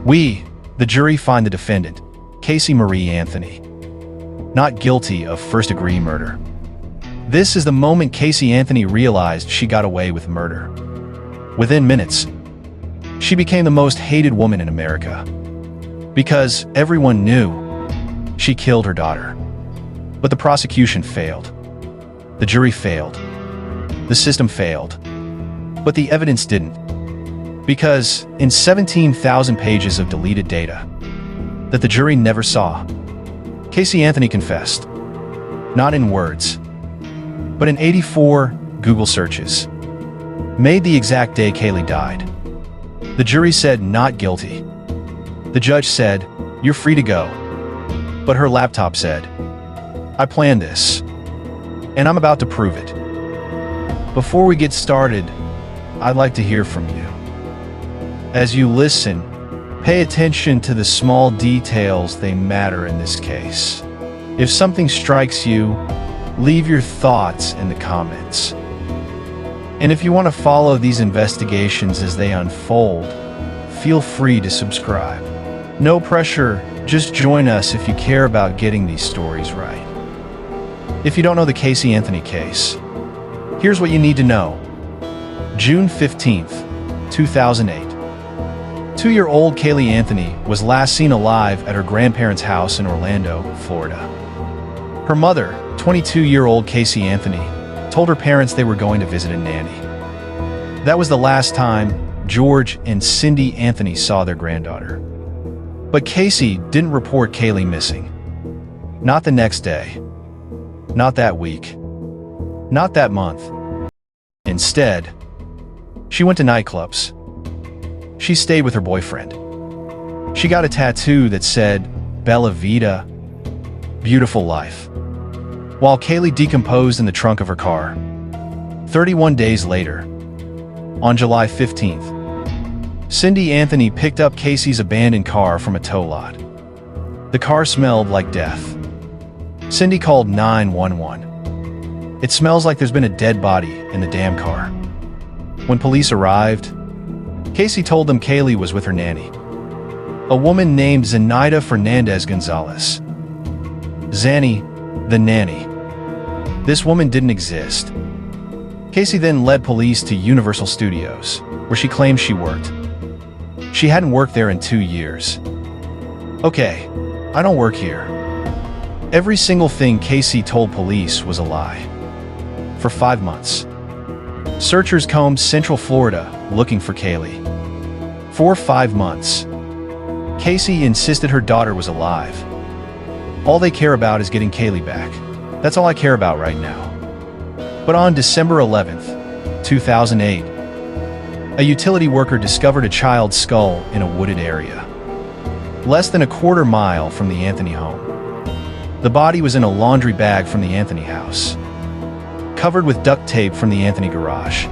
We, the jury, find the defendant, Caylee Anthony, not guilty of first-degree murder. This is the moment Caylee Anthony realized she got away with murder. Within minutes, she became the most hated woman in America. Because everyone knew she killed her daughter. But the prosecution failed. The jury failed. The system failed. But the evidence didn't. Because in 17,000 pages of deleted data that the jury never saw, Caylee Anthony confessed, not in words, but in 84 Google searches, made the exact day Caylee died. The jury said not guilty. The judge said, "You're free to go." But her laptop said, "I planned this, and I'm about to prove it." Before we get started, I'd like to hear from you. As you listen, pay attention to the small details. They matter in this case. If something strikes you, leave your thoughts in the comments. And if you want to follow these investigations as they unfold, feel free to subscribe. No pressure, just join us if you care about getting these stories right. If you don't know the Caylee Anthony case, here's what you need to know. June 15th, 2008. 2-year-old Caylee Anthony was last seen alive at her grandparents' house in Orlando, Florida. Her mother, 22-year-old Caylee Anthony, told her parents they were going to visit a nanny. That was the last time George and Cindy Anthony saw their granddaughter. But Caylee didn't report Caylee missing. Not the next day. Not that week. Not that month. Instead, she went to nightclubs. She stayed with her boyfriend. She got a tattoo that said, "Bella Vita," beautiful life, while Caylee decomposed in the trunk of her car. 31 days later, on July 15th, Cindy Anthony picked up Caylee's abandoned car from a tow lot. The car smelled like death. Cindy called 911. "It smells like there's been a dead body in the damn car." When police arrived, Caylee told them Caylee was with her nanny, a woman named Zanny Fernandez Gonzalez. Zanny the Nanny. This woman didn't exist. Caylee then led police to Universal Studios, where she claimed she worked. She hadn't worked there in 2 years. "Okay, I don't work here." Every single thing Caylee told police was a lie. For 5 months, searchers combed Central Florida looking for Caylee. For 5 months, Caylee insisted her daughter was alive. "All they care about is getting Caylee back. That's all I care about right now." But on December 11th, 2008, a utility worker discovered a child's skull in a wooded area, less than a quarter mile from the Anthony home. The body was in a laundry bag from the Anthony house, covered with duct tape from the Anthony garage.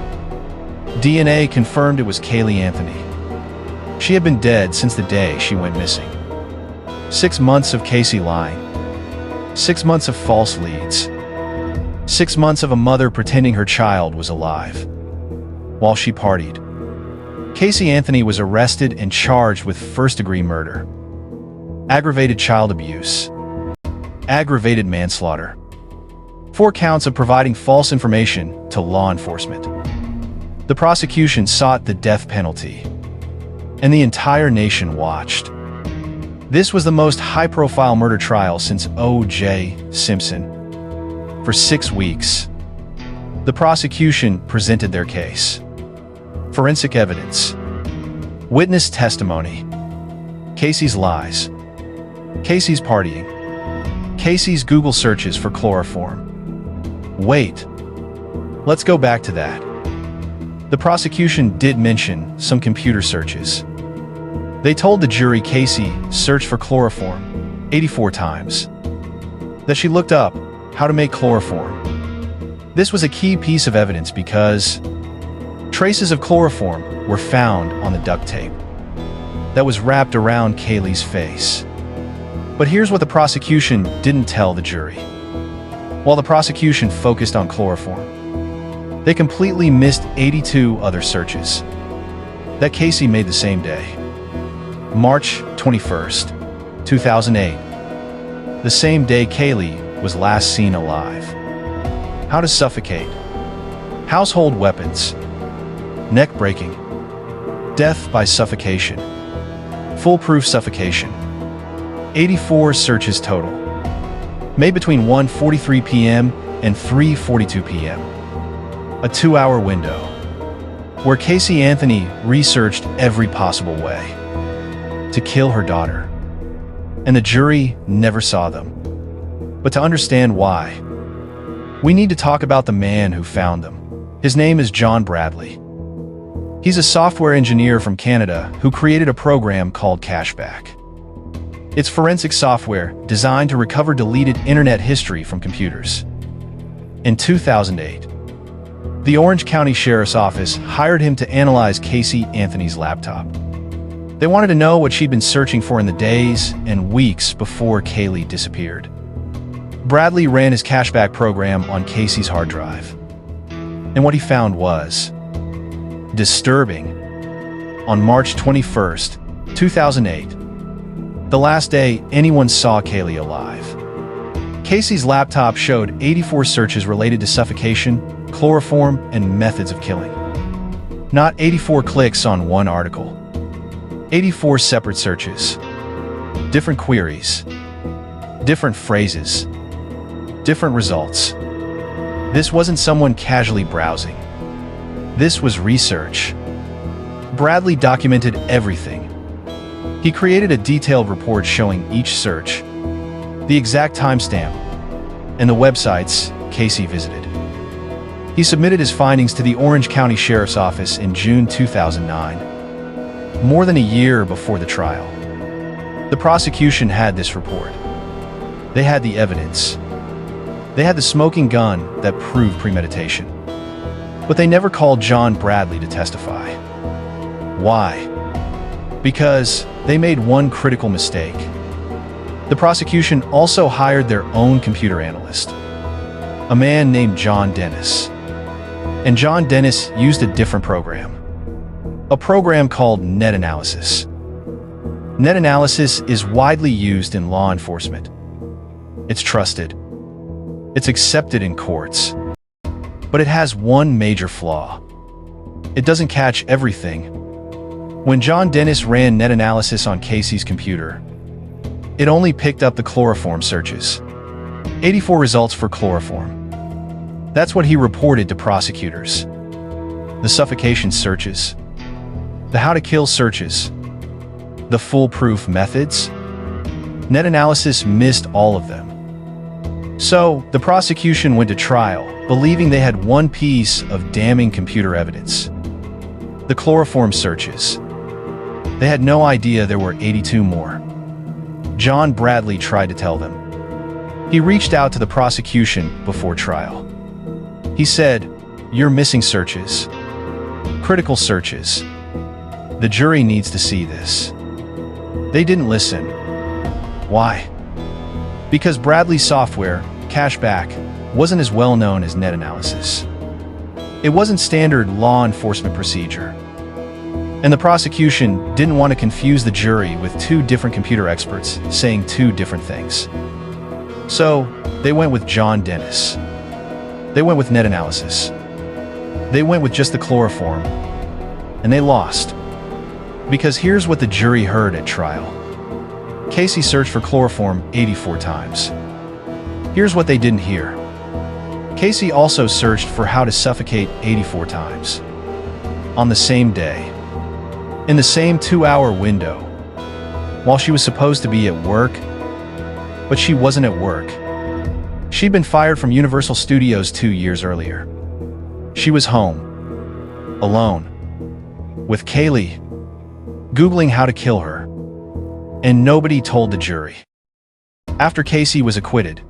DNA confirmed it was Caylee Anthony. She had been dead since the day she went missing. 6 months of Caylee lying. 6 months of false leads. 6 months of a mother pretending her child was alive while she partied. Caylee Anthony was arrested and charged with first-degree murder, aggravated child abuse, aggravated manslaughter, 4 counts of providing false information to law enforcement. The prosecution sought the death penalty, and the entire nation watched. This was the most high-profile murder trial since O.J. Simpson. For 6 weeks, the prosecution presented their case. Forensic evidence, witness testimony, Caylee's lies, Caylee's partying, Caylee's Google searches for chloroform. Wait, let's go back to that. The prosecution did mention some computer searches. They told the jury Caylee searched for chloroform 84 times, that she looked up how to make chloroform. This was a key piece of evidence because traces of chloroform were found on the duct tape that was wrapped around Caylee's face. But here's what the prosecution didn't tell the jury. While the prosecution focused on chloroform, they completely missed 82 other searches that Caylee made the same day. March 21st, 2008. The same day Caylee was last seen alive. How to suffocate. Household weapons. Neck breaking. Death by suffocation. Foolproof suffocation. 84 searches total. Made between 1:43 p.m. and 3:42 p.m. A 2-hour window, where Caylee Anthony researched every possible way to kill her daughter. And the jury never saw them. But to understand why, we need to talk about the man who found them. His name is John Bradley. He's a software engineer from Canada who created a program called CashBack. It's forensic software designed to recover deleted internet history from computers. In 2008, the Orange County Sheriff's Office hired him to analyze Caylee Anthony's laptop. They wanted to know what she'd been searching for in the days and weeks before Caylee disappeared. Bradley ran his CashBack program on Caylee's hard drive. And what he found was disturbing. On March 21st, 2008, the last day anyone saw Caylee alive, Caylee's laptop showed 84 searches related to suffocation, chloroform, and methods of killing. Not 84 clicks on one article. 84 separate searches. Different queries. Different phrases. Different results. This wasn't someone casually browsing. This was research. Bradley documented everything. He created a detailed report showing each search, the exact timestamp, and the websites Caylee visited. He submitted his findings to the Orange County Sheriff's Office in June 2009, more than a year before the trial. The prosecution had this report. They had the evidence. They had the smoking gun that proved premeditation. But they never called John Bradley to testify. Why? Because they made one critical mistake. The prosecution also hired their own computer analyst, a man named John Dennis. And John Dennis used a different program, a program called net analysis. Net analysis is widely used in law enforcement. It's trusted. It's accepted in courts. But it has one major flaw. It doesn't catch everything. When John Dennis ran net analysis on Caylee's computer, it only picked up the chloroform searches. 84 results for chloroform. That's what he reported to prosecutors. The suffocation searches. The how to kill searches. The foolproof methods. Net analysis missed all of them. So, the prosecution went to trial, believing they had one piece of damning computer evidence. The chloroform searches. They had no idea there were 82 more. John Bradley tried to tell them. He reached out to the prosecution before trial. He said, "You're missing searches. Critical searches. The jury needs to see this." They didn't listen. Why? Because Bradley's software, CashBack, wasn't as well known as net analysis. It wasn't standard law enforcement procedure. And the prosecution didn't want to confuse the jury with two different computer experts saying two different things. So, they went with John Dennis. They went with net analysis. They went with just the chloroform. And they lost. Because here's what the jury heard at trial. Caylee searched for chloroform 84 times. Here's what they didn't hear. Caylee also searched for how to suffocate 84 times. On the same day. In the same 2-hour window. While she was supposed to be at work, but she wasn't at work. She'd been fired from Universal Studios 2 years earlier. She was home. Alone. With Caylee. Googling how to kill her. And nobody told the jury. After Caylee was acquitted,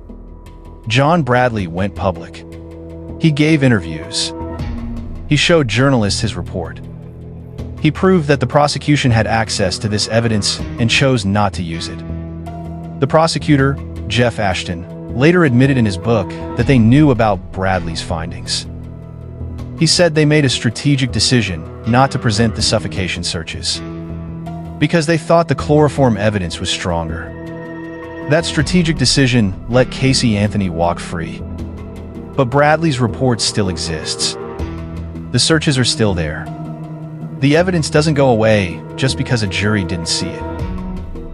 John Bradley went public. He gave interviews. He showed journalists his report. He proved that the prosecution had access to this evidence and chose not to use it. The prosecutor, Jeff Ashton, later admitted in his book that they knew about Bradley's findings. He said they made a strategic decision not to present the suffocation searches. because they thought the chloroform evidence was stronger. That strategic decision let Caylee Anthony walk free. But Bradley's report still exists. The searches are still there. The evidence doesn't go away just because a jury didn't see it.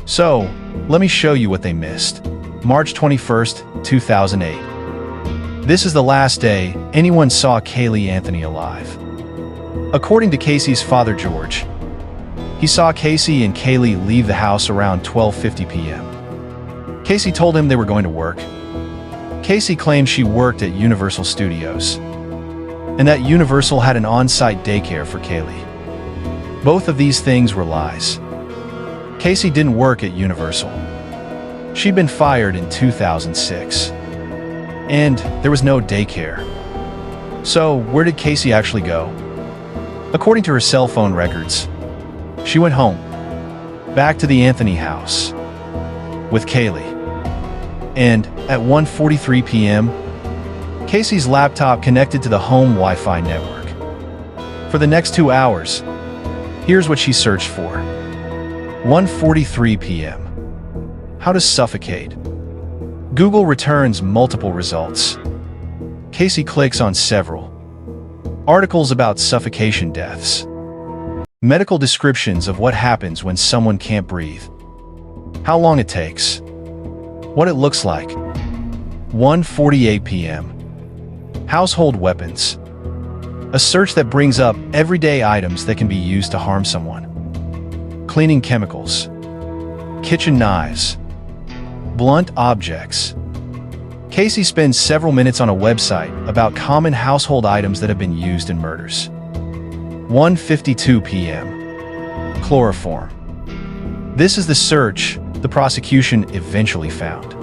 So, let me show you what they missed. March 21st, 2008. This is the last day anyone saw Caylee Anthony alive. According to Casey's father, George, he saw Casey and Caylee leave the house around 12:50 p.m. Casey told him they were going to work. Casey claimed she worked at Universal Studios, and that Universal had an on-site daycare for Caylee. Both of these things were lies. Casey didn't work at Universal. She'd been fired in 2006. And there was no daycare. So, where did Casey actually go? According to her cell phone records, she went home, back to the Anthony house, with Caylee. And at 1:43 p.m., Casey's laptop connected to the home Wi-Fi network. For the next 2 hours, here's what she searched for. 1:43 p.m. How to suffocate. Google returns multiple results. Casey clicks on several. Articles about suffocation deaths. Medical descriptions of what happens when someone can't breathe. How long it takes. What it looks like. 1:48 p.m. Household weapons. A search that brings up everyday items that can be used to harm someone. Cleaning chemicals. Kitchen knives. Blunt objects. Casey spends several minutes on a website about common household items that have been used in murders. 1:52 p.m. Chloroform. This is the search the prosecution eventually found.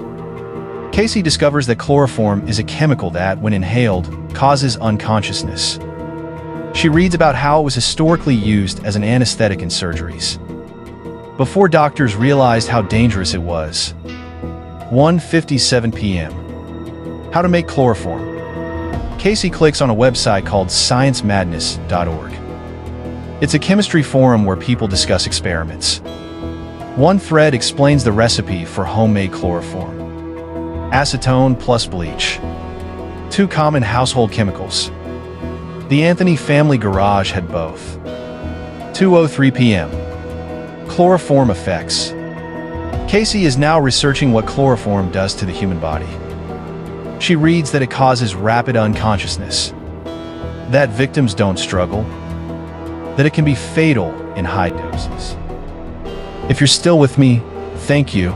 Casey discovers that chloroform is a chemical that, when inhaled, causes unconsciousness. She reads about how it was historically used as an anesthetic in surgeries, before doctors realized how dangerous it was. 1:57 p.m. How to make chloroform. Casey clicks on a website called ScienceMadness.org. It's a chemistry forum where people discuss experiments. One thread explains the recipe for homemade chloroform. Acetone plus bleach. 2 common household chemicals. The Anthony family garage had both. 2:03 p.m. Chloroform effects. Casey is now researching what chloroform does to the human body. She reads that it causes rapid unconsciousness, that victims don't struggle, that it can be fatal in high doses. If you're still with me, thank you.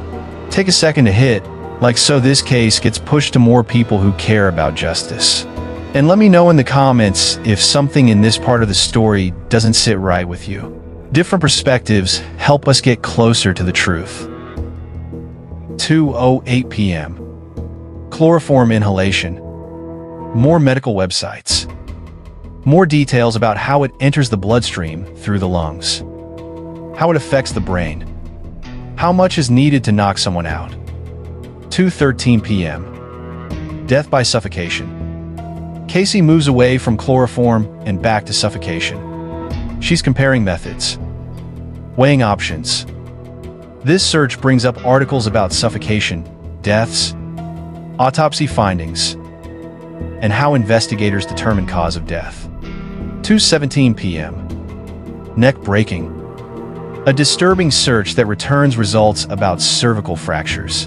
Take a second to hit like so this case gets pushed to more people who care about justice. And let me know in the comments if something in this part of the story doesn't sit right with you. Different perspectives help us get closer to the truth. 2:08 p.m. Chloroform inhalation. More medical websites. More details about how it enters the bloodstream through the lungs. How it affects the brain. How much is needed to knock someone out. 2:13 p.m. Death by suffocation. Casey moves away from chloroform and back to suffocation. She's comparing methods, weighing options. This search brings up articles about suffocation, deaths, autopsy findings, and how investigators determine cause of death. 2:17 p.m. Neck breaking. A disturbing search that returns results about cervical fractures.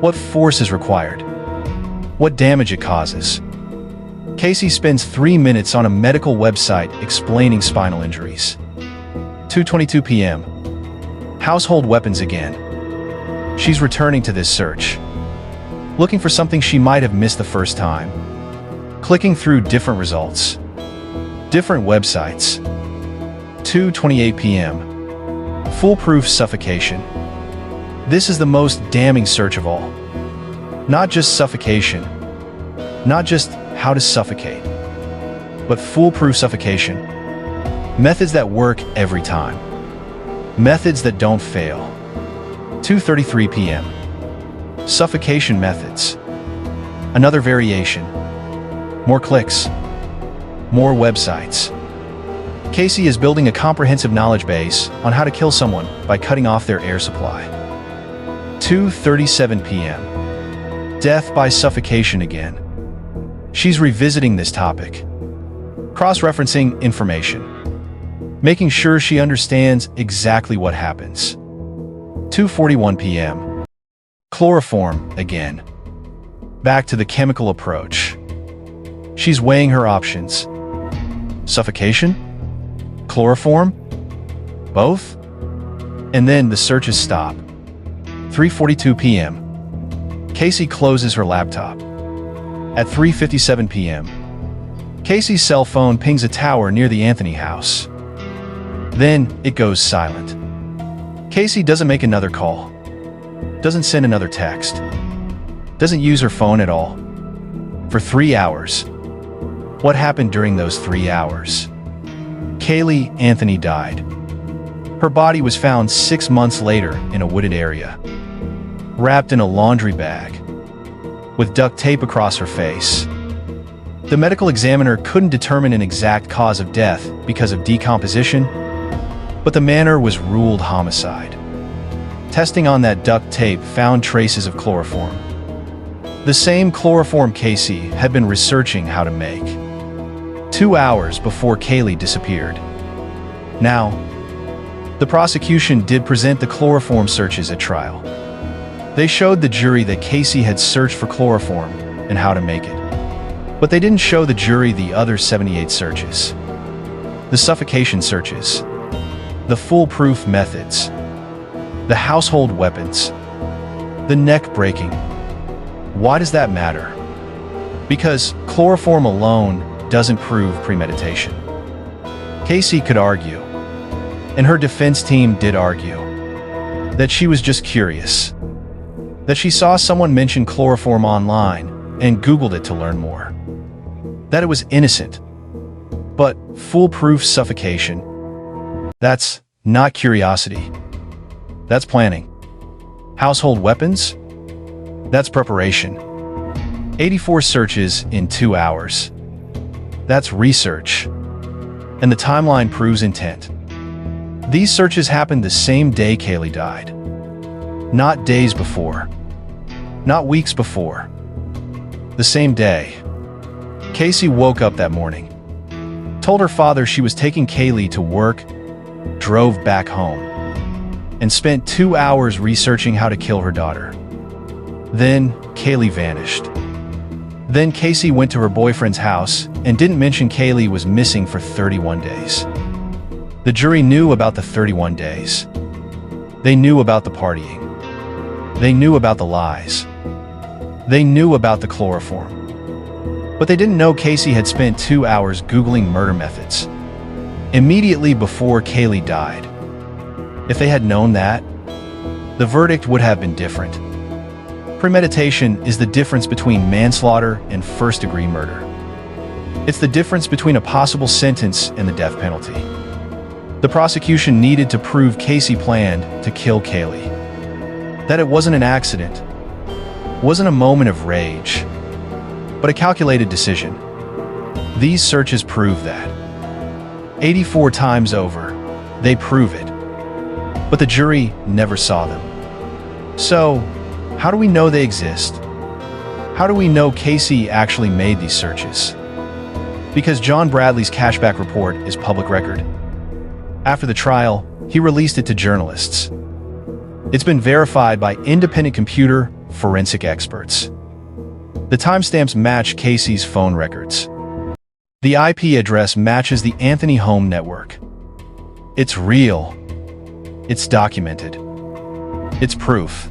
What force is required? What damage it causes? Casey spends 3 minutes on a medical website explaining spinal injuries. 2:22 p.m. Household weapons again. She's returning to this search, looking for something she might have missed the first time. Clicking through different results, different websites. 2:28 p.m. Foolproof suffocation. This is the most damning search of all. Not just suffocation, not just how to suffocate, but foolproof suffocation. Methods that work every time. Methods that don't fail. 2:33 p.m. Suffocation methods. Another variation. More clicks. More websites. Caylee is building a comprehensive knowledge base on how to kill someone by cutting off their air supply. 2:37 p.m. Death by suffocation again. She's revisiting this topic, cross-referencing information, making sure she understands exactly what happens. 2:41 p.m. Chloroform again. Back to the chemical approach. She's weighing her options. Suffocation? Chloroform? Both? And then the searches stop. 3:42 p.m. Caylee closes her laptop. At 3:57 p.m., Caylee's cell phone pings a tower near the Anthony house. Then it goes silent. Caylee doesn't make another call, doesn't send another text, doesn't use her phone at all. For 3 hours. What happened during those 3 hours? Caylee Anthony died. Her body was found 6 months later in a wooded area, wrapped in a laundry bag, with duct tape across her face. The medical examiner couldn't determine an exact cause of death because of decomposition, but the manner was ruled homicide. Testing on that duct tape found traces of chloroform. The same chloroform Caylee had been researching how to make 2 hours before Caylee disappeared. Now, the prosecution did present the chloroform searches at trial. They showed the jury that Caylee had searched for chloroform and how to make it. But they didn't show the jury the other 78 searches. The suffocation searches, the foolproof methods, the household weapons, the neck breaking. Why does that matter? Because chloroform alone doesn't prove premeditation. Caylee could argue, and her defense team did argue, that she was just curious, that she saw someone mention chloroform online and Googled it to learn more, that it was innocent. But foolproof suffocation, that's not curiosity. That's planning. Household weapons? That's preparation. 84 searches in 2 hours. That's research. And the timeline proves intent. These searches happened the same day Caylee died. Not days before. Not weeks before. The same day. Caylee woke up that morning, told her father she was taking Caylee to work, drove back home, and spent 2 hours researching how to kill her daughter. Then Caylee vanished. Then Caylee went to her boyfriend's house and didn't mention Caylee was missing for 31 days. The jury knew about the 31 days. They knew about the partying. They knew about the lies. They knew about the chloroform. But they didn't know Caylee had spent 2 hours Googling murder methods immediately before Caylee died. If they had known that, the verdict would have been different. Premeditation is the difference between manslaughter and first-degree murder. It's the difference between a possible sentence and the death penalty. The prosecution needed to prove Caylee planned to kill Caylee. That it wasn't an accident, wasn't a moment of rage, but a calculated decision. These searches prove that. 84 times over, they prove it. But the jury never saw them. So, how do we know they exist? How do we know Caylee actually made these searches? Because John Bradley's CashBack report is public record. After the trial, he released it to journalists. It's been verified by independent computer forensic experts. The timestamps match Caylee's phone records. The IP address matches the Anthony home network. It's real. It's documented. It's proof.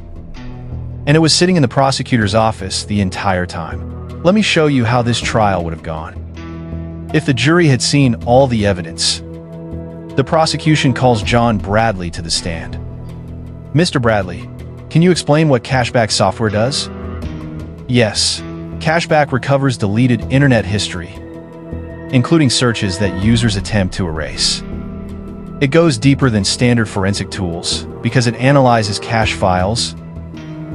And it was sitting in the prosecutor's office the entire time. Let me show you how this trial would have gone. If the jury had seen all the evidence, the prosecution calls John Bradley to the stand. Mr. Bradley, can you explain what CashBack software does? Yes, CashBack recovers deleted internet history, including searches that users attempt to erase. It goes deeper than standard forensic tools because it analyzes cache files,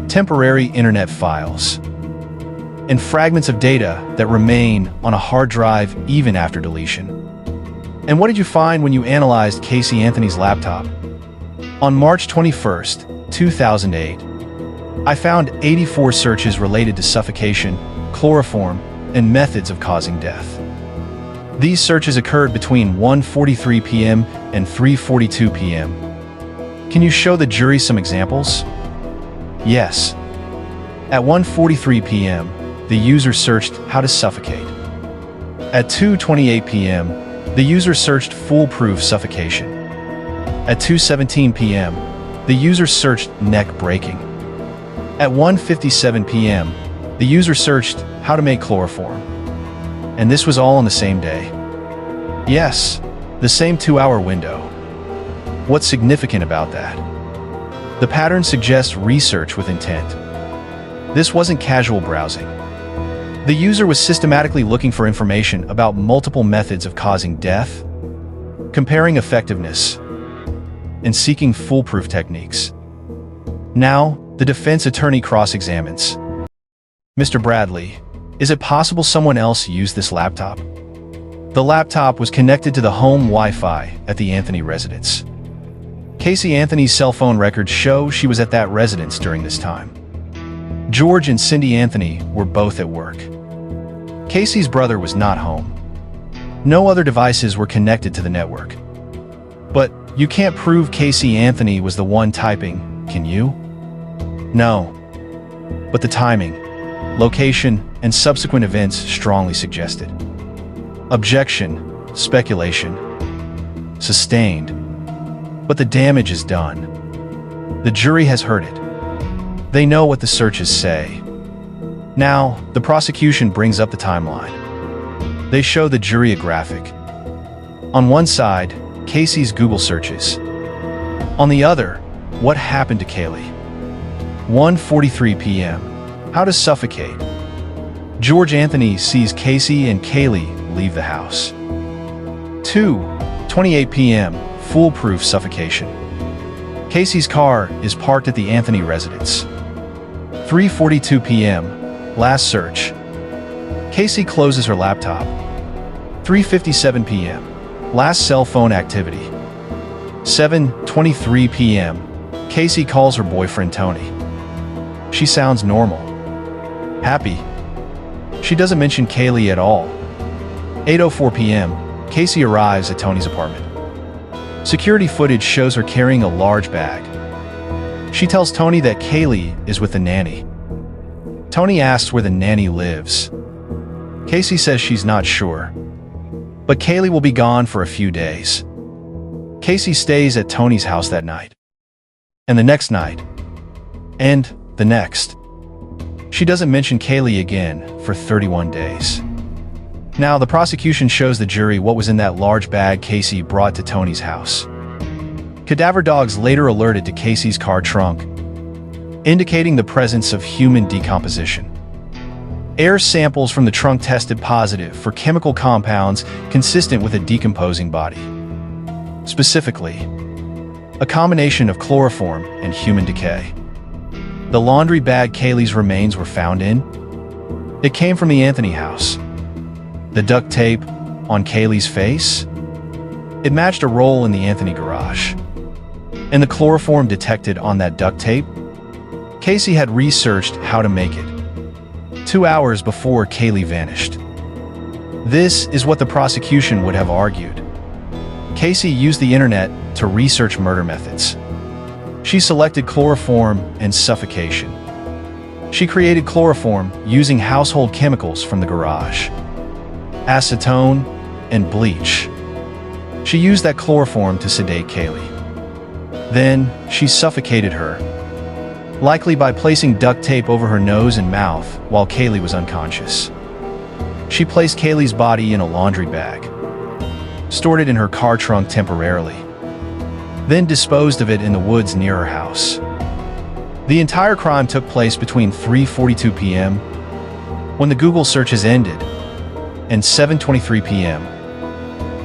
temporary internet files, and fragments of data that remain on a hard drive even after deletion. And what did you find when you analyzed Caylee Anthony's laptop? On March 21, 2008, I found 84 searches related to suffocation, chloroform, and methods of causing death. These searches occurred between 1:43 p.m. and 3:42 p.m. Can you show the jury some examples? Yes. At 1:43 p.m., the user searched how to suffocate. At 2:28 p.m., the user searched foolproof suffocation. At 2:17 p.m., the user searched neck breaking. At 1:57 p.m., the user searched how to make chloroform. And this was all on the same day. Yes, the same 2-hour window. What's significant about that? The pattern suggests research with intent. This wasn't casual browsing. The user was systematically looking for information about multiple methods of causing death, comparing effectiveness, and seeking foolproof techniques. Now, the defense attorney cross-examines. Mr. Bradley, is it possible someone else used this laptop? The laptop was connected to the home Wi-Fi at the Anthony residence. Caylee Anthony's cell phone records show she was at that residence during this time. George and Cindy Anthony were both at work. Casey's brother was not home. No other devices were connected to the network. But you can't prove Caylee Anthony was the one typing, can you? No. But the timing, location, and subsequent events strongly suggested. Objection, speculation. Sustained. But the damage is done. The jury has heard it. They know what the searches say. Now, the prosecution brings up the timeline. They show the jury a graphic. On one side, Casey's Google searches. On the other, what happened to Caylee? 1:43 p.m. How to suffocate. George Anthony sees Caylee and Caylee leave the house. 2:28 p.m. Foolproof suffocation. Casey's car is parked at the Anthony residence. 3:42 p.m. Last search. Caylee closes her laptop. 3:57 p.m. Last cell phone activity. 7:23 p.m. Caylee calls her boyfriend Tony. She sounds normal. Happy. She doesn't mention Caylee at all. 8:04 p.m. Caylee arrives at Tony's apartment. Security footage shows her carrying a large bag. She tells Tony that Caylee is with the nanny. Tony asks where the nanny lives. Caylee says she's not sure. But Caylee will be gone for a few days. Caylee stays at Tony's house that night. And the next night. And the next. She doesn't mention Caylee again for 31 days. Now, the prosecution shows the jury what was in that large bag Caylee brought to Tony's house. Cadaver dogs later alerted to Caylee's car trunk, indicating the presence of human decomposition. Air samples from the trunk tested positive for chemical compounds consistent with a decomposing body. Specifically, a combination of chloroform and human decay. The laundry bag Caylee's remains were found in, it came from the Anthony house. The duct tape on Caylee's face, it matched a roll in the Anthony garage. And the chloroform detected on that duct tape, Caylee had researched how to make it 2 hours before Caylee vanished. This is what the prosecution would have argued. Caylee used the internet to research murder methods. She selected chloroform and suffocation. She created chloroform using household chemicals from the garage, acetone, and bleach. She used that chloroform to sedate Caylee. Then, she suffocated her, likely by placing duct tape over her nose and mouth while Caylee was unconscious. She placed Caylee's body in a laundry bag, stored it in her car trunk temporarily, then disposed of it in the woods near her house. The entire crime took place between 3:42 p.m., when the Google searches ended, and 7:23 p.m.,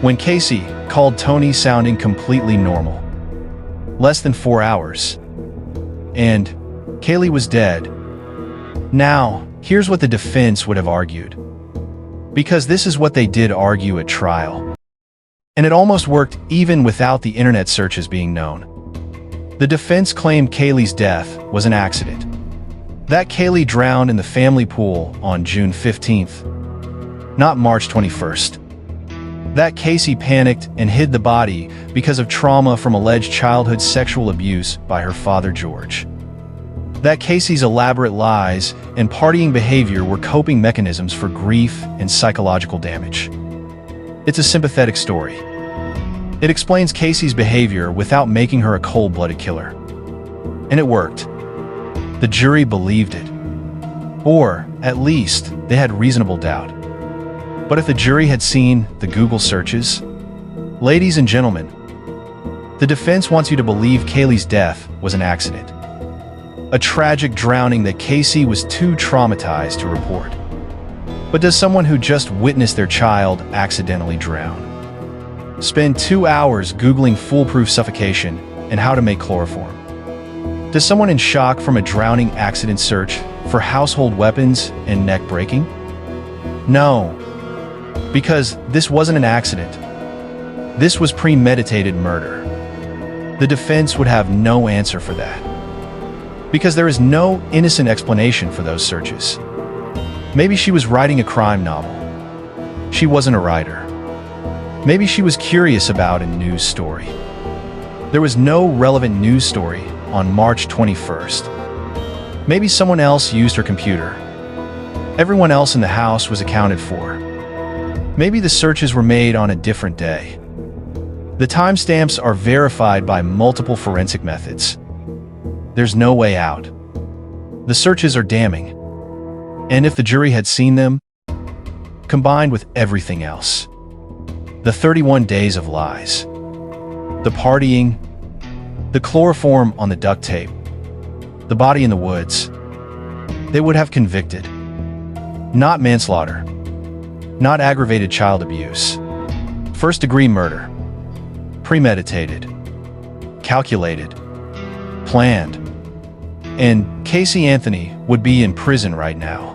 when Caylee called Tony sounding completely normal. Less than 4 hours. And Caylee was dead. Now, here's what the defense would have argued. Because this is what they did argue at trial. And it almost worked even without the internet searches being known. The defense claimed Caylee's death was an accident. That Caylee drowned in the family pool on June 15th, not March 21st. That Casey panicked and hid the body because of trauma from alleged childhood sexual abuse by her father George. That Casey's elaborate lies and partying behavior were coping mechanisms for grief and psychological damage. It's a sympathetic story. It explains Casey's behavior without making her a cold-blooded killer. And it worked. The jury believed it. Or, at least, they had reasonable doubt. But if the jury had seen the Google searches? Ladies and gentlemen, the defense wants you to believe Caylee's death was an accident. A tragic drowning that Casey was too traumatized to report. But does someone who just witnessed their child accidentally drown spend 2 hours Googling foolproof suffocation and how to make chloroform? Does someone in shock from a drowning accident search for household weapons and neck breaking? No, because this wasn't an accident. This was premeditated murder. The defense would have no answer for that, because there is no innocent explanation for those searches. Maybe she was writing a crime novel. She wasn't a writer. Maybe she was curious about a news story. There was no relevant news story on March 21st. Maybe someone else used her computer. Everyone else in the house was accounted for. Maybe the searches were made on a different day. The timestamps are verified by multiple forensic methods. There's no way out. The searches are damning. And if the jury had seen them, combined with everything else, the 31 days of lies, the partying, the chloroform on the duct tape, the body in the woods, they would have convicted. Not manslaughter, not aggravated child abuse, first-degree murder, premeditated, calculated, planned. And Caylee Anthony would be in prison right now,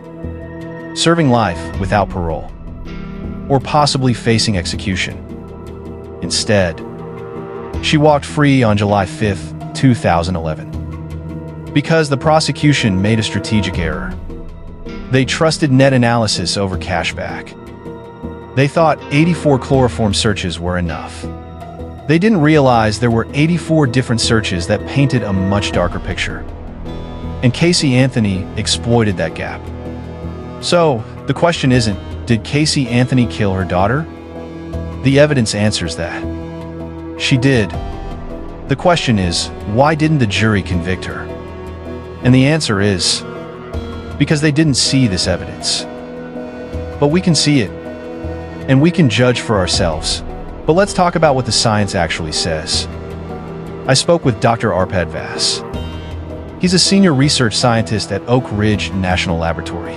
serving life without parole, or possibly facing execution. Instead, she walked free on July 5th, 2011. Because the prosecution made a strategic error. They trusted net analysis over CashBack. They thought 84 chloroform searches were enough. They didn't realize there were 84 different searches that painted a much darker picture. And Caylee Anthony exploited that gap. So, the question isn't, did Caylee Anthony kill her daughter? The evidence answers that. She did. The question is, why didn't the jury convict her? And the answer is, because they didn't see this evidence. But we can see it, and we can judge for ourselves. But let's talk about what the science actually says. I spoke with Dr. Arpad Vass. He's a senior research scientist at Oak Ridge National Laboratory.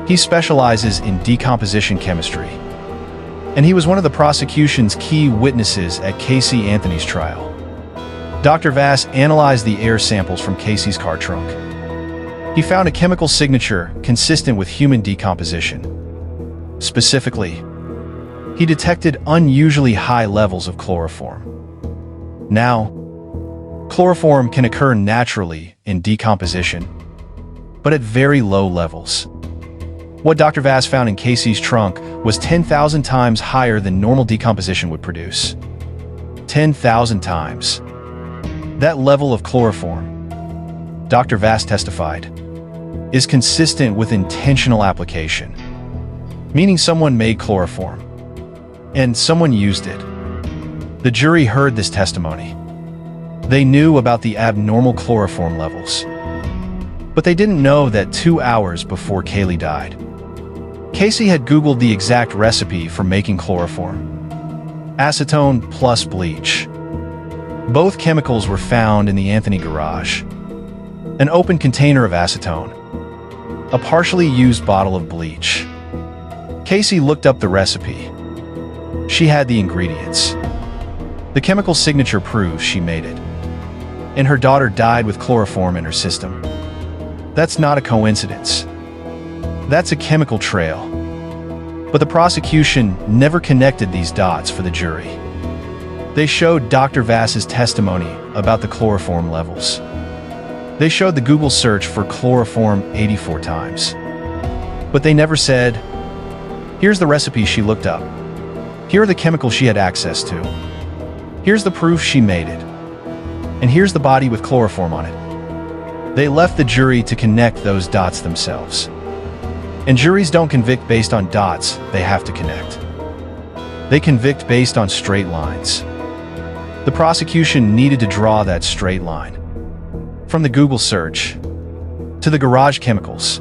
He specializes in decomposition chemistry, and he was one of the prosecution's key witnesses at Caylee Anthony's trial. Dr. Vass analyzed the air samples from Casey's car trunk. He found a chemical signature consistent with human decomposition. Specifically, he detected unusually high levels of chloroform. Now, chloroform can occur naturally in decomposition, but at very low levels. What Dr. Vass found in Casey's trunk was 10,000 times higher than normal decomposition would produce. 10,000 times. That level of chloroform, Dr. Vass testified, is consistent with intentional application, meaning someone made chloroform, and someone used it. The jury heard this testimony. They knew about the abnormal chloroform levels, but they didn't know that 2 hours before Caylee died, Casey had Googled the exact recipe for making chloroform. Acetone plus bleach. Both chemicals were found in the Anthony garage. An open container of acetone. A partially used bottle of bleach. Caylee looked up the recipe. She had the ingredients. The chemical signature proves she made it. And her daughter died with chloroform in her system. That's not a coincidence. That's a chemical trail. But the prosecution never connected these dots for the jury. They showed Dr. Vass's testimony about the chloroform levels. They showed the Google search for chloroform 84 times. But they never said, here's the recipe she looked up. Here are the chemicals she had access to. Here's the proof she made it. And here's the body with chloroform on it. They left the jury to connect those dots themselves. And juries don't convict based on dots, they have to connect. They convict based on straight lines. The prosecution needed to draw that straight line. From the Google search, to the garage chemicals,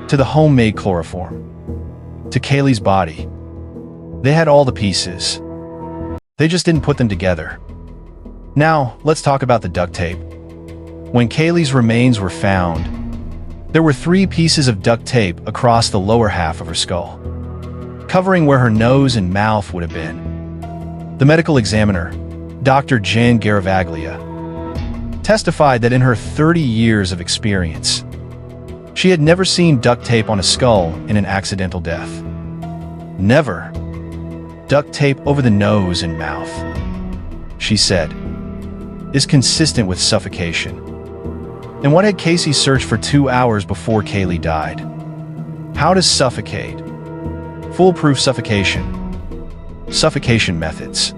to the homemade chloroform, to Caylee's body. They had all the pieces. They just didn't put them together. Now, let's talk about the duct tape. When Caylee's remains were found, there were 3 pieces of duct tape across the lower half of her skull, covering where her nose and mouth would have been. The medical examiner, Dr. Jan Garavaglia, testified that in her 30 years of experience, she had never seen duct tape on a skull in an accidental death. Never. Duct tape over the nose and mouth, she said, is consistent with suffocation. And what had Casey searched for 2 hours before Caylee died? How to suffocate? Foolproof suffocation. Suffocation methods.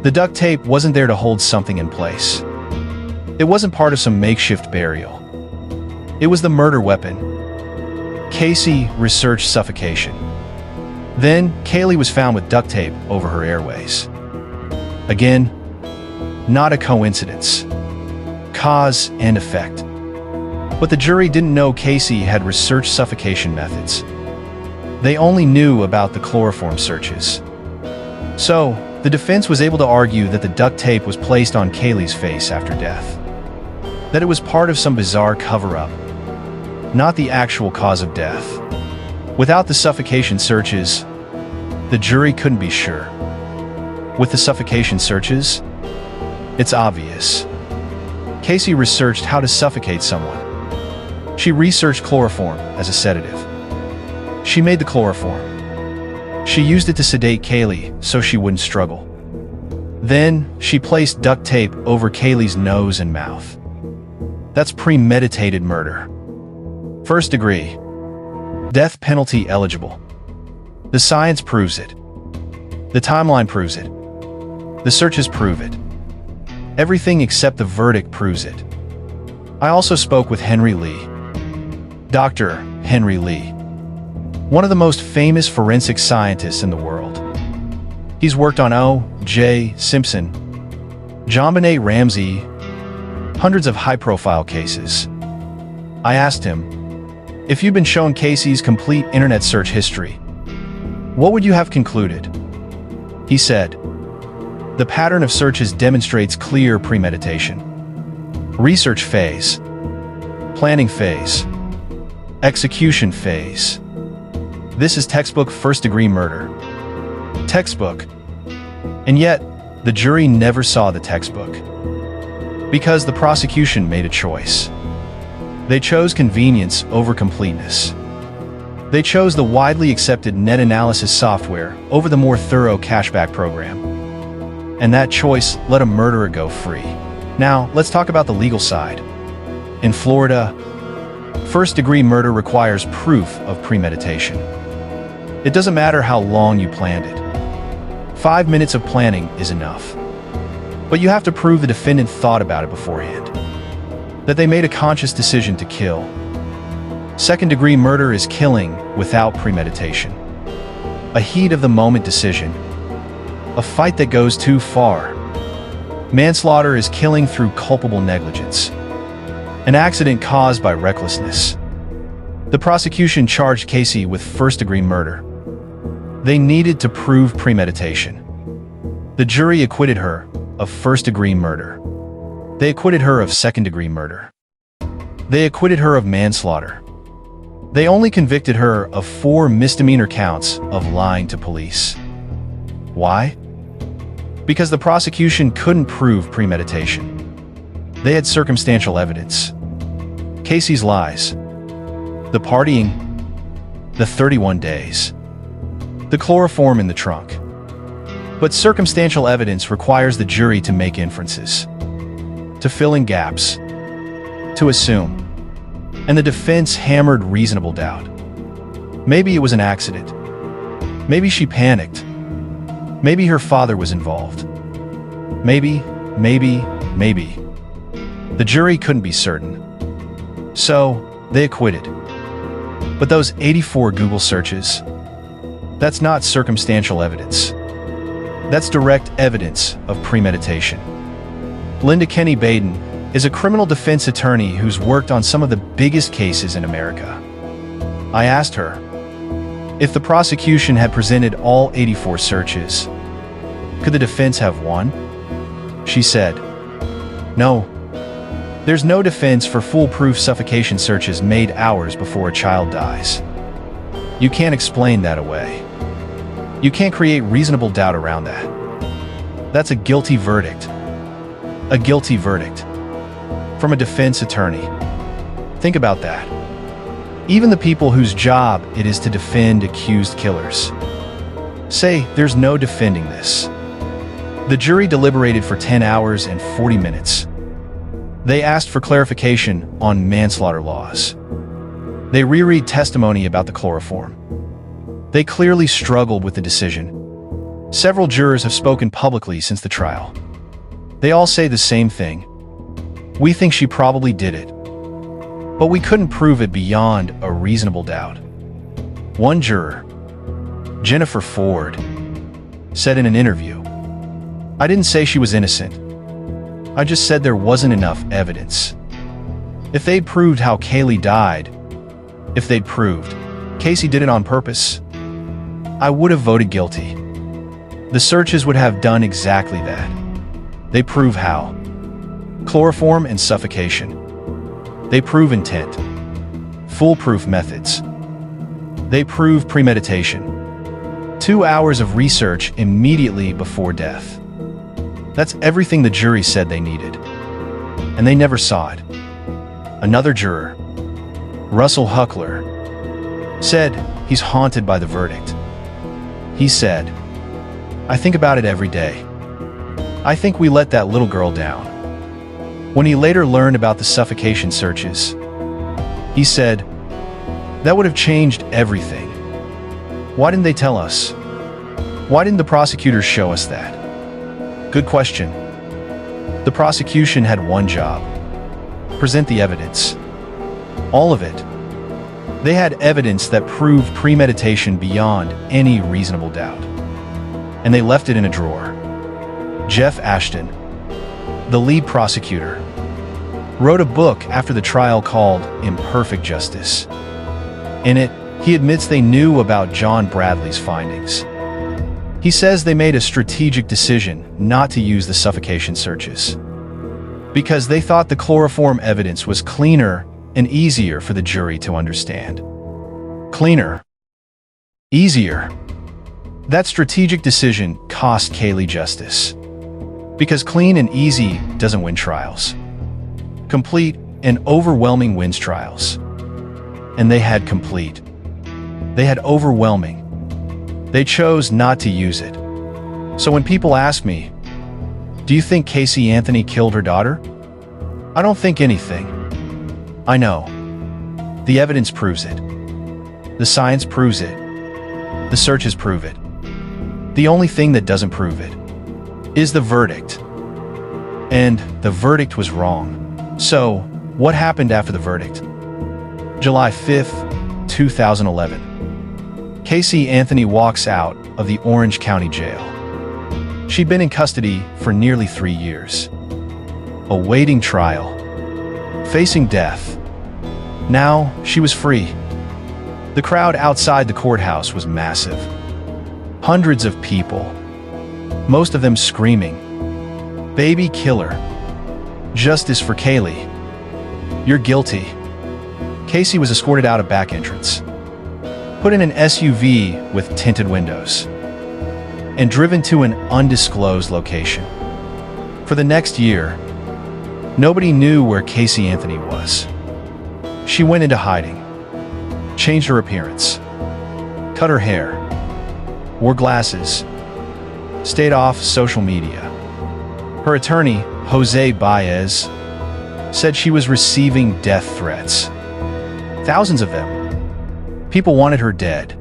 The duct tape wasn't there to hold something in place. It wasn't part of some makeshift burial. It was the murder weapon. Casey researched suffocation. Then, Caylee was found with duct tape over her airways. Again, not a coincidence. Cause and effect. But the jury didn't know Casey had researched suffocation methods. They only knew about the chloroform searches. So, the defense was able to argue that the duct tape was placed on Caylee's face after death. That it was part of some bizarre cover-up, not the actual cause of death. Without the suffocation searches, the jury couldn't be sure. With the suffocation searches, it's obvious. Casey researched how to suffocate someone. She researched chloroform as a sedative. She made the chloroform. She used it to sedate Caylee so she wouldn't struggle. Then, she placed duct tape over Caylee's nose and mouth. That's premeditated murder. First degree. Death penalty eligible. The science proves it. The timeline proves it. The searches prove it. Everything except the verdict proves it. I also spoke with Henry Lee. Dr. Henry Lee. One of the most famous forensic scientists in the world. He's worked on O.J. Simpson, JonBenet Ramsey, hundreds of high-profile cases. I asked him, if you'd been shown Casey's complete internet search history, what would you have concluded? He said, the pattern of searches demonstrates clear premeditation. Research phase, planning phase, execution phase. This is textbook first-degree murder. Textbook. And yet, the jury never saw the textbook. Because the prosecution made a choice. They chose convenience over completeness. They chose the widely accepted net analysis software over the more thorough CashBack program. And that choice let a murderer go free. Now, let's talk about the legal side. In Florida, first-degree murder requires proof of premeditation. It doesn't matter how long you planned it. 5 minutes of planning is enough. But you have to prove the defendant thought about it beforehand. That they made a conscious decision to kill. Second-degree murder is killing without premeditation. A heat-of-the-moment decision. A fight that goes too far. Manslaughter is killing through culpable negligence. An accident caused by recklessness. The prosecution charged Casey with first-degree murder. They needed to prove premeditation. The jury acquitted her of first-degree murder. They acquitted her of second-degree murder. They acquitted her of manslaughter. They only convicted her of 4 misdemeanor counts of lying to police. Why? Because the prosecution couldn't prove premeditation. They had circumstantial evidence. Casey's lies. The partying. The 31 days. The chloroform in the trunk. But circumstantial evidence requires the jury to make inferences, to fill in gaps, to assume. And the defense hammered reasonable doubt. Maybe it was an accident. Maybe she panicked. Maybe her father was involved. Maybe. The jury couldn't be certain. So, they acquitted. But those 84 Google searches, that's not circumstantial evidence. That's direct evidence of premeditation. Linda Kenny Baden is a criminal defense attorney who's worked on some of the biggest cases in America. I asked her, if the prosecution had presented all 84 searches, could the defense have won? She said, no. There's no defense for foolproof suffocation searches made hours before a child dies. You can't explain that away. You can't create reasonable doubt around that. That's a guilty verdict. A guilty verdict. From a defense attorney. Think about that. Even the people whose job it is to defend accused killers say there's no defending this. The jury deliberated for 10 hours and 40 minutes. They asked for clarification on manslaughter laws. They reread testimony about the chloroform. They clearly struggled with the decision. Several jurors have spoken publicly since the trial. They all say the same thing. We think she probably did it, but we couldn't prove it beyond a reasonable doubt. One juror, Jennifer Ford, said in an interview, I didn't say she was innocent. I just said there wasn't enough evidence. If they'd proved how Caylee died, if they'd proved Casey did it on purpose, I would have voted guilty. The searches would have done exactly that. They prove how. Chloroform and suffocation. They prove intent. Foolproof methods. They prove premeditation. 2 hours of research immediately before death. That's everything the jury said they needed. And they never saw it. Another juror, Russell Huckler, said he's haunted by the verdict. He said, I think about it every day. I think we let that little girl down. When he later learned about the suffocation searches, he said, that would have changed everything. Why didn't they tell us? Why didn't the prosecutors show us that? Good question. The prosecution had one job: present the evidence. All of it. They had evidence that proved premeditation beyond any reasonable doubt. And they left it in a drawer. Jeff Ashton, the lead prosecutor, wrote a book after the trial called Imperfect Justice. In it, he admits they knew about John Bradley's findings. He says they made a strategic decision not to use the suffocation searches because they thought the chloroform evidence was cleaner and easier for the jury to understand. Cleaner. Easier. That strategic decision cost Caylee justice. Because clean and easy doesn't win trials. Complete and overwhelming wins trials. And they had complete. They had overwhelming. They chose not to use it. So when people ask me, do you think Caylee Anthony killed her daughter? I don't think anything. I know. The evidence proves it. The science proves it. The searches prove it. The only thing that doesn't prove it is the verdict. And the verdict was wrong. So, what happened after the verdict? July 5th, 2011. Caylee Anthony walks out of the Orange County Jail. She'd been in custody for nearly 3 years, awaiting trial, facing death. Now, she was free. The crowd outside the courthouse was massive. Hundreds of people, most of them screaming, "Baby killer. Justice for Caylee. You're guilty." Caylee was escorted out a back entrance, put in an SUV with tinted windows, and driven to an undisclosed location. For the next year, nobody knew where Caylee Anthony was. She went into hiding, changed her appearance, cut her hair, wore glasses, stayed off social media. Her attorney, Jose Baez, said she was receiving death threats. Thousands of them. People wanted her dead.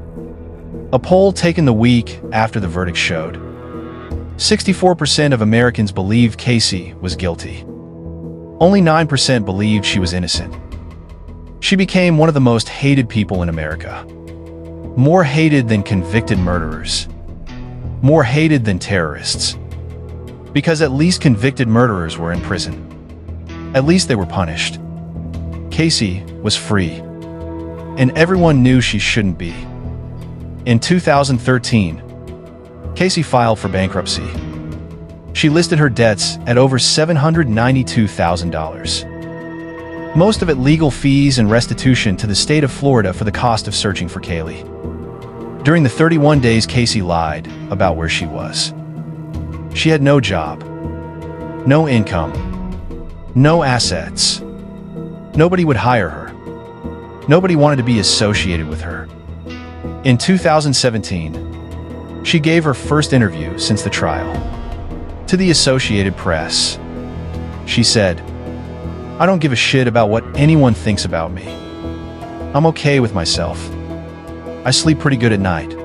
A poll taken the week after the verdict showed 64% of Americans believed Caylee was guilty. Only 9% believed she was innocent. She became one of the most hated people in America. More hated than convicted murderers. More hated than terrorists. Because at least convicted murderers were in prison. At least they were punished. Caylee was free. And everyone knew she shouldn't be. In 2013, Caylee filed for bankruptcy. She listed her debts at over $792,000. Most of it legal fees and restitution to the state of Florida for the cost of searching for Caylee. During the 31 days, Caylee lied about where she was. She had no job, no income, no assets. Nobody would hire her. Nobody wanted to be associated with her. In 2017, she gave her first interview since the trial. To the Associated Press, she said, "I don't give a shit about what anyone thinks about me. I'm okay with myself. I sleep pretty good at night."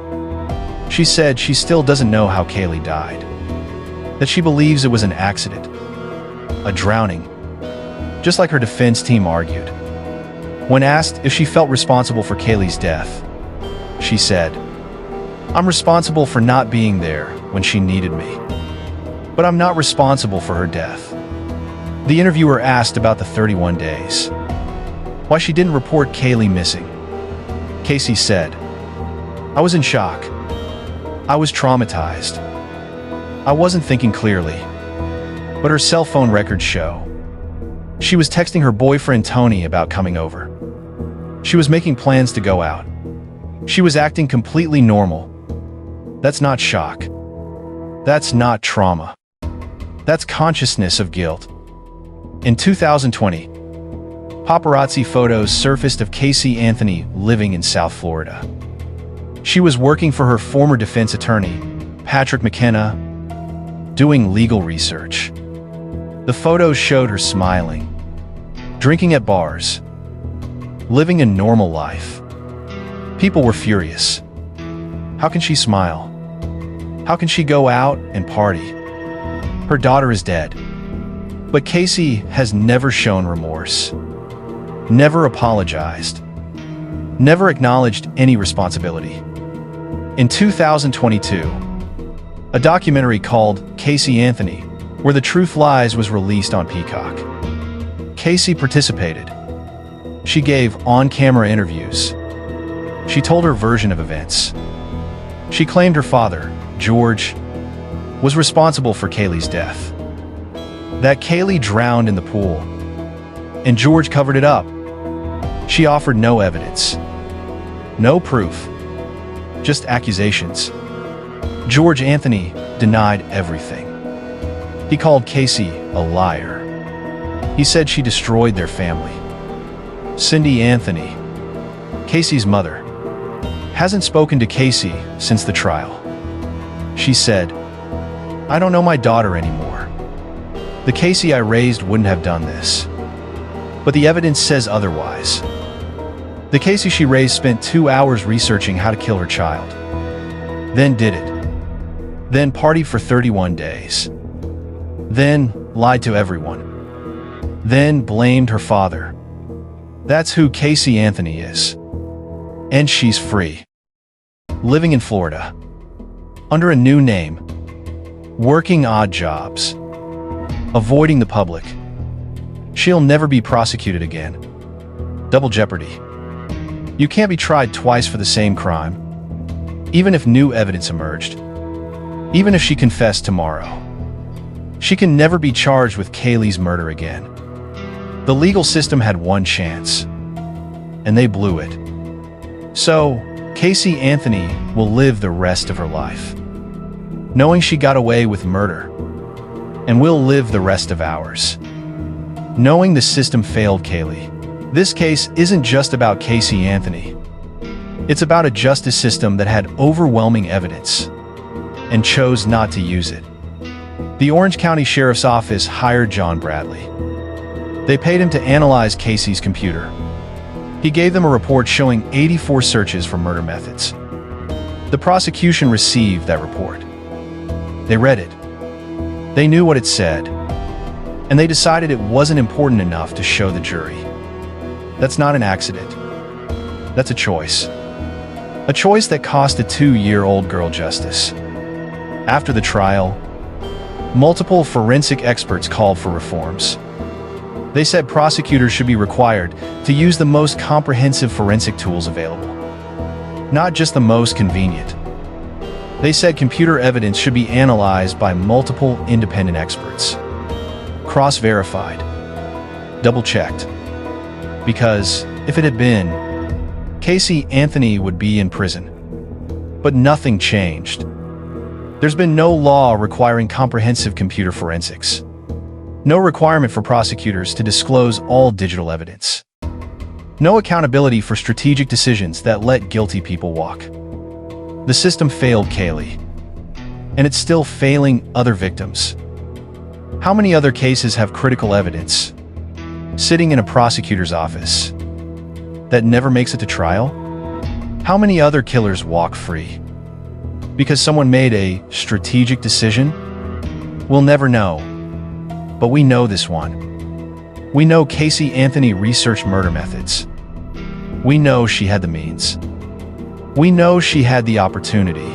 She said she still doesn't know how Caylee died. That she believes it was an accident, a drowning, just like her defense team argued. When asked if she felt responsible for Caylee's death, she said, "I'm responsible for not being there when she needed me. But I'm not responsible for her death." The interviewer asked about the 31 days, why she didn't report Caylee missing. Caylee said, "I was in shock. I was traumatized. I wasn't thinking clearly." But her cell phone records show she was texting her boyfriend Tony about coming over. She was making plans to go out. She was acting completely normal. That's not shock. That's not trauma. That's consciousness of guilt. In 2020, paparazzi photos surfaced of Caylee Anthony living in South Florida. She was working for her former defense attorney, Patrick McKenna, doing legal research. The photos showed her smiling, drinking at bars, living a normal life. People were furious. How can she smile? How can she go out and party? Her daughter is dead. But Caylee has never shown remorse, never apologized, never acknowledged any responsibility. In 2022, a documentary called Caylee Anthony, Where the Truth Lies was released on Peacock. Caylee participated. She gave on-camera interviews. She told her version of events. She claimed her father, George, was responsible for Caylee's death. That Caylee drowned in the pool, and George covered it up. She offered no evidence, no proof, just accusations. George Anthony denied everything. He called Caylee a liar. He said she destroyed their family. Cindy Anthony, Caylee's mother, hasn't spoken to Caylee since the trial. She said, "I don't know my daughter anymore. The Caylee I raised wouldn't have done this. But the evidence says otherwise." The Caylee she raised spent 2 hours researching how to kill her child. Then did it. Then partied for 31 days. Then lied to everyone. Then blamed her father. That's who Caylee Anthony is. And she's free. Living in Florida. Under a new name. Working odd jobs. Avoiding the public. She'll never be prosecuted again. Double jeopardy. You can't be tried twice for the same crime. Even if new evidence emerged. Even if she confessed tomorrow. She can never be charged with Caylee's murder again. The legal system had one chance. And they blew it. So, Caylee Anthony will live the rest of her life, knowing she got away with murder, and we'll live the rest of ours, knowing the system failed Caylee. This case isn't just about Caylee Anthony. It's about a justice system that had overwhelming evidence and chose not to use it. The Orange County Sheriff's Office hired John Bradley. They paid him to analyze Casey's computer. He gave them a report showing 84 searches for murder methods. The prosecution received that report. They read it. They knew what it said, and they decided it wasn't important enough to show the jury. That's not an accident. That's a choice. A choice that cost a 2-year-old girl justice. After the trial, multiple forensic experts called for reforms. They said prosecutors should be required to use the most comprehensive forensic tools available, not just the most convenient. They said computer evidence should be analyzed by multiple independent experts, cross-verified, double-checked. Because if it had been, Caylee Anthony would be in prison. But nothing changed. There's been no law requiring comprehensive computer forensics. No requirement for prosecutors to disclose all digital evidence. No accountability for strategic decisions that let guilty people walk. The system failed Caylee, and it's still failing other victims. How many other cases have critical evidence sitting in a prosecutor's office that never makes it to trial? How many other killers walk free because someone made a strategic decision? We'll never know, but we know this one. We know Caylee Anthony researched murder methods. We know she had the means. We know she had the opportunity.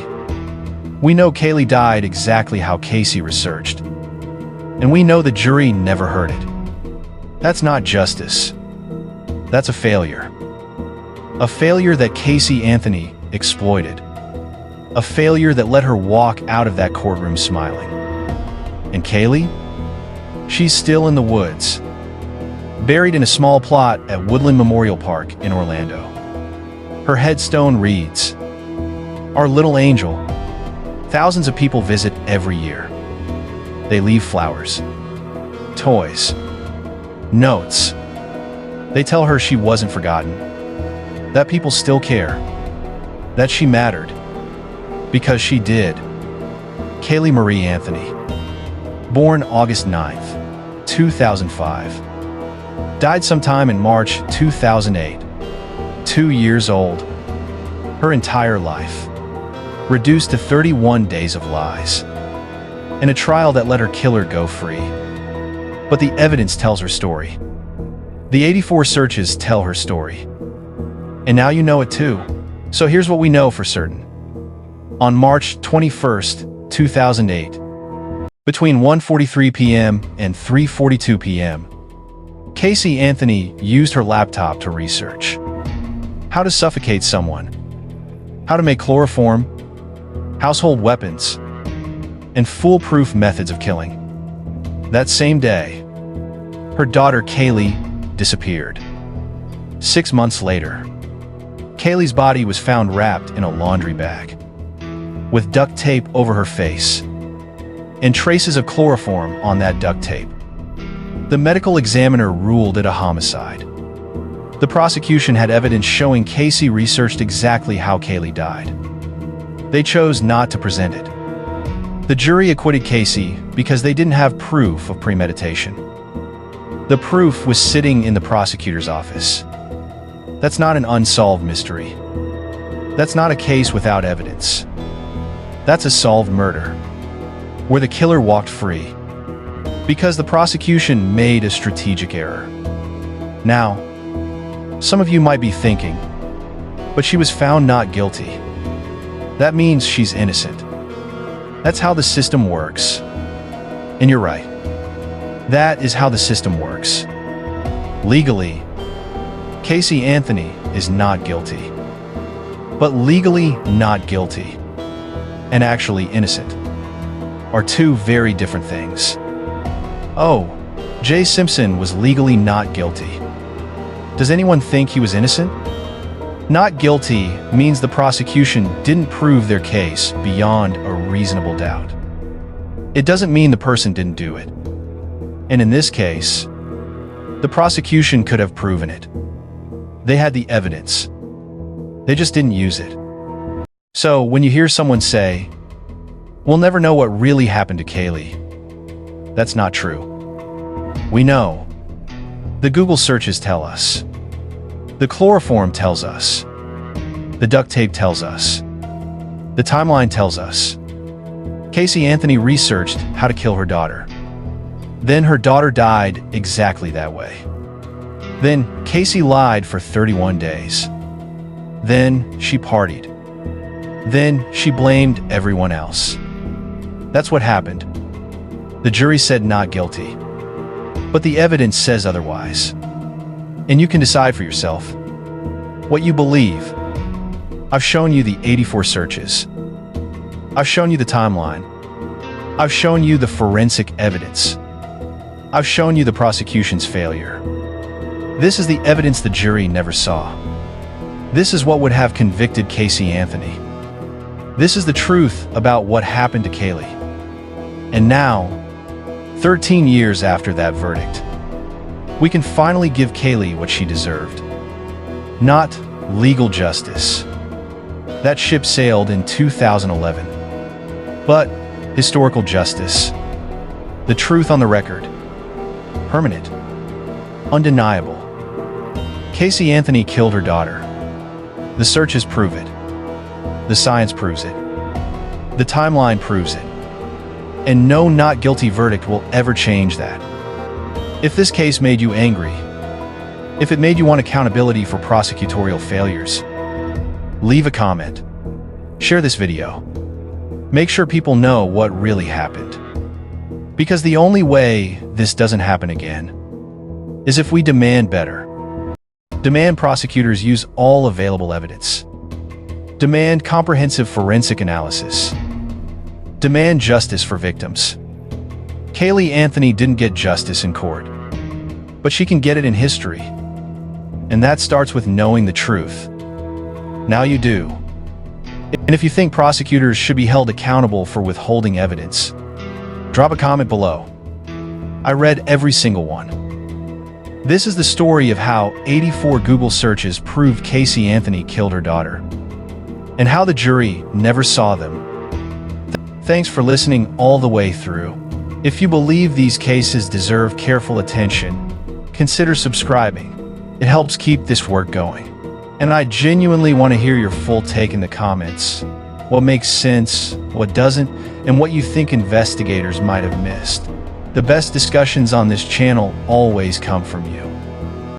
We know Caylee died exactly how Casey researched. And we know the jury never heard it. That's not justice. That's a failure. A failure that Caylee Anthony exploited. A failure that let her walk out of that courtroom smiling. And Caylee? She's still in the woods, buried in a small plot at Woodland Memorial Park in Orlando. Her headstone reads, "Our little angel." Thousands of people visit every year. They leave flowers, toys, notes. They tell her she wasn't forgotten, that people still care, that she mattered, because she did. Caylee Marie Anthony, born August 9th, 2005, died sometime in March 2008, 2 years old. Her entire life, reduced to 31 days of lies, and a trial that let her killer go free. But the evidence tells her story. The 84 searches tell her story. And now you know it too. So here's what we know for certain. On March 21st, 2008, between 1:43 p.m. and 3:42 p.m., Caylee Anthony used her laptop to research how to suffocate someone, how to make chloroform, household weapons, and foolproof methods of killing. That same day, her daughter Caylee disappeared. 6 months later, Caylee's body was found wrapped in a laundry bag, with duct tape over her face, and traces of chloroform on that duct tape. The medical examiner ruled it a homicide. The prosecution had evidence showing Caylee researched exactly how Caylee died. They chose not to present it. The jury acquitted Caylee because they didn't have proof of premeditation. The proof was sitting in the prosecutor's office. That's not an unsolved mystery. That's not a case without evidence. That's a solved murder, where the killer walked free, because the prosecution made a strategic error. Now, some of you might be thinking, but she was found not guilty. That means she's innocent. That's how the system works. And you're right. That is how the system works. Legally, Caylee Anthony is not guilty. But legally not guilty, and actually innocent, are two very different things. Oh, Jay Simpson was legally not guilty. Does anyone think he was innocent? Not guilty means the prosecution didn't prove their case beyond a reasonable doubt. It doesn't mean the person didn't do it. And in this case, the prosecution could have proven it. They had the evidence. They just didn't use it. So when you hear someone say, "We'll never know what really happened to Caylee," that's not true. We know. The Google searches tell us. The chloroform tells us. The duct tape tells us. The timeline tells us. Caylee Anthony researched how to kill her daughter. Then her daughter died exactly that way. Then Caylee lied for 31 days. Then she partied. Then she blamed everyone else. That's what happened. The jury said not guilty. But the evidence says otherwise. And you can decide for yourself what you believe. I've shown you the 84 searches. I've shown you the timeline. I've shown you the forensic evidence. I've shown you the prosecution's failure. This is the evidence the jury never saw. This is what would have convicted Caylee Anthony. This is the truth about what happened to Caylee. And now, 13 years after that verdict, we can finally give Caylee what she deserved. Not legal justice. That ship sailed in 2011. But historical justice. The truth on the record. Permanent. Undeniable. Caylee Anthony killed her daughter. The searches prove it. The science proves it. The timeline proves it. And no not guilty verdict will ever change that. If this case made you angry, if it made you want accountability for prosecutorial failures, leave a comment. Share this video. Make sure people know what really happened. Because the only way this doesn't happen again is if we demand better. Demand prosecutors use all available evidence. Demand comprehensive forensic analysis. Demand justice for victims. Caylee Anthony didn't get justice in court, but she can get it in history. And that starts with knowing the truth. Now you do. And if you think prosecutors should be held accountable for withholding evidence, drop a comment below. I read every single one. This is the story of how 84 Google searches proved Caylee Anthony killed her daughter, and how the jury never saw them. Thanks for listening all the way through. If you believe these cases deserve careful attention, consider subscribing. It helps keep this work going. And I genuinely want to hear your full take in the comments. What makes sense, what doesn't, and what you think investigators might have missed. The best discussions on this channel always come from you.